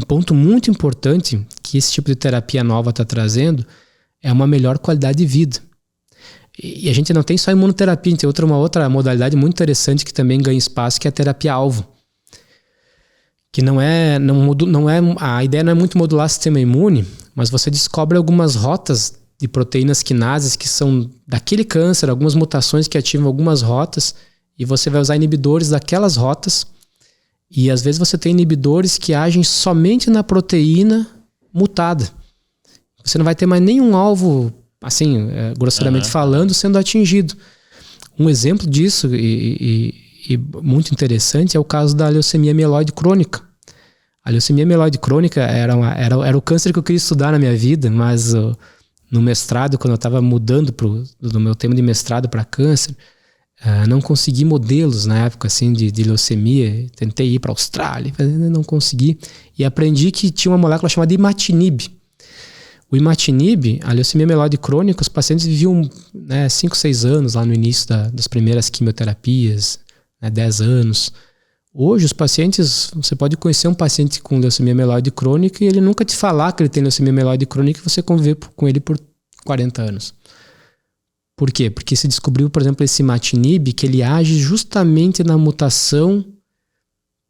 ponto muito importante que esse tipo de terapia nova está trazendo é uma melhor qualidade de vida. E a gente não tem só imunoterapia, a gente tem uma outra modalidade muito interessante que também ganha espaço, que é a terapia-alvo. Que a ideia não é muito modular o sistema imune, mas você descobre algumas rotas de proteínas quinases que são daquele câncer, algumas mutações que ativam algumas rotas, e você vai usar inibidores daquelas rotas, e às vezes você tem inibidores que agem somente na proteína mutada. Você não vai ter mais nenhum alvo, assim, grosseiramente falando, sendo atingido. Um exemplo disso, e muito interessante, é o caso da leucemia mieloide crônica. A leucemia mieloide crônica era o câncer que eu queria estudar na minha vida, mas no mestrado, quando eu estava mudando do meu tema de mestrado para câncer, não consegui modelos na época assim, de leucemia. Tentei ir para a Austrália, não consegui. E aprendi que tinha uma molécula chamada imatinib. O imatinib, a leucemia mieloide crônica, os pacientes viviam 5, 6 anos lá no início das primeiras quimioterapias, 10 anos. Hoje, os pacientes, você pode conhecer um paciente com leucemia mieloide crônica e ele nunca te falar que ele tem leucemia mieloide crônica e você conviver com ele por 40 anos. Por quê? Porque se descobriu, por exemplo, esse imatinib, que ele age justamente na mutação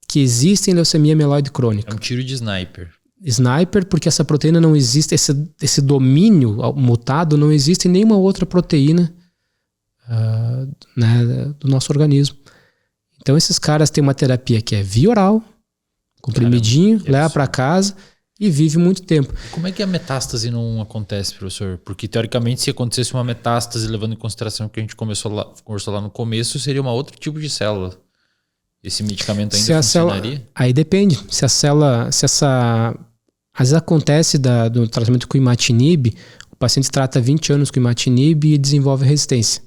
que existe em leucemia mieloide crônica. É um tiro de sniper. Sniper, porque essa proteína não existe, esse domínio mutado não existe em nenhuma outra proteína do nosso organismo. Então esses caras têm uma terapia que é via oral, comprimidinho, leva para casa e vive muito tempo. Como é que a metástase não acontece, professor? Porque teoricamente, se acontecesse uma metástase, levando em consideração o que a gente conversou lá no começo, seria um outro tipo de célula. Esse medicamento ainda funcionaria? Aí depende. Se a célula, às vezes acontece do tratamento com imatinib, o paciente trata 20 anos com imatinib e desenvolve resistência.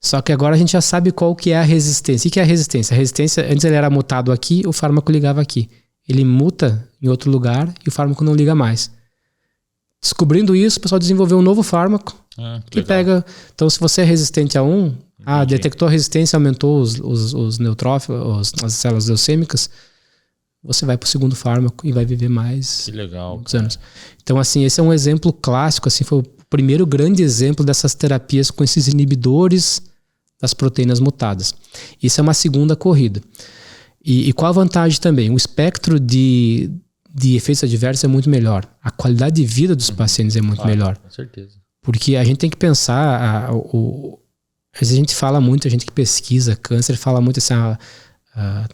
Só que agora a gente já sabe qual que é a resistência. O que é a resistência? A resistência, antes ele era mutado aqui, o fármaco ligava aqui. Ele muta em outro lugar e o fármaco não liga mais. Descobrindo isso, o pessoal desenvolveu um novo fármaco que pega... Então, se você é resistente a um, detectou a resistência, aumentou os neutrófilos, as células leucêmicas, você vai para o segundo fármaco e vai viver mais. Que legal. Muitos anos. Então, assim, esse é um exemplo clássico, assim, foi o primeiro grande exemplo dessas terapias com esses inibidores das proteínas mutadas. Isso é uma segunda corrida. E qual a vantagem também? O espectro de efeitos adversos é muito melhor. A qualidade de vida dos pacientes é muito melhor. Com certeza. Porque a gente tem que pensar, às vezes a gente fala muito, a gente que pesquisa câncer fala muito assim,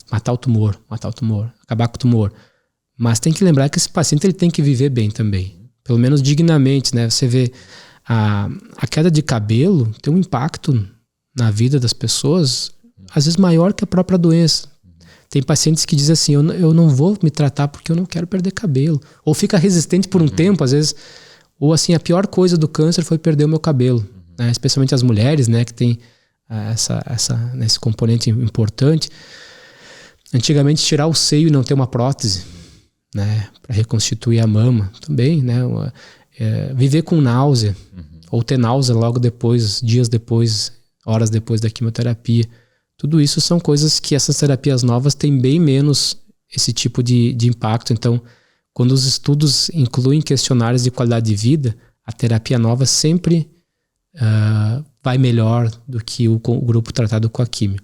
matar o tumor, acabar com o tumor. Mas tem que lembrar que esse paciente ele tem que viver bem também. Pelo menos dignamente, né? Você vê a queda de cabelo tem um impacto na vida das pessoas, às vezes maior que a própria doença. Tem pacientes que dizem assim, eu não vou me tratar porque eu não quero perder cabelo. Ou fica resistente por um tempo, às vezes. Ou assim, a pior coisa do câncer foi perder o meu cabelo. Né? Especialmente as mulheres, né, que tem esse componente importante. Antigamente, tirar o seio e não ter uma prótese, né, para reconstituir a mama também, né, viver com náusea, ou ter náusea logo depois, dias depois, horas depois da quimioterapia. Tudo isso são coisas que essas terapias novas têm bem menos esse tipo de impacto. Então, quando os estudos incluem questionários de qualidade de vida, a terapia nova sempre vai melhor do que o grupo tratado com a quimio.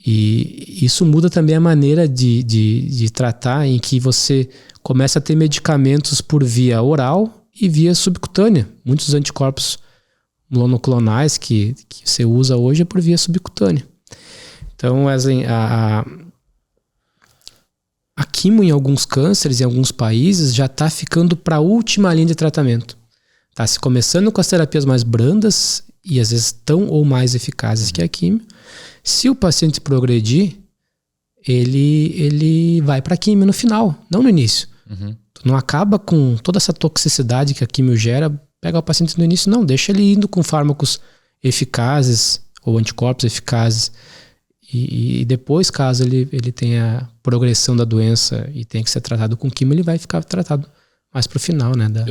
E isso muda também a maneira de tratar, em que você começa a ter medicamentos por via oral e via subcutânea. Muitos anticorpos monoclonais que você usa hoje é por via subcutânea. Então, assim, a quimio em alguns cânceres, em alguns países, já está ficando para a última linha de tratamento. Está se começando com as terapias mais brandas e às vezes tão ou mais eficazes que a quimio. Se o paciente progredir, ele vai para a quimio no final, não no início. Tu não acaba com toda essa toxicidade que a quimio gera, pega o paciente no início, não, deixa ele indo com fármacos eficazes ou anticorpos eficazes. E depois, caso ele tenha progressão da doença e tenha que ser tratado com quimio, ele vai ficar tratado mais pro final, né?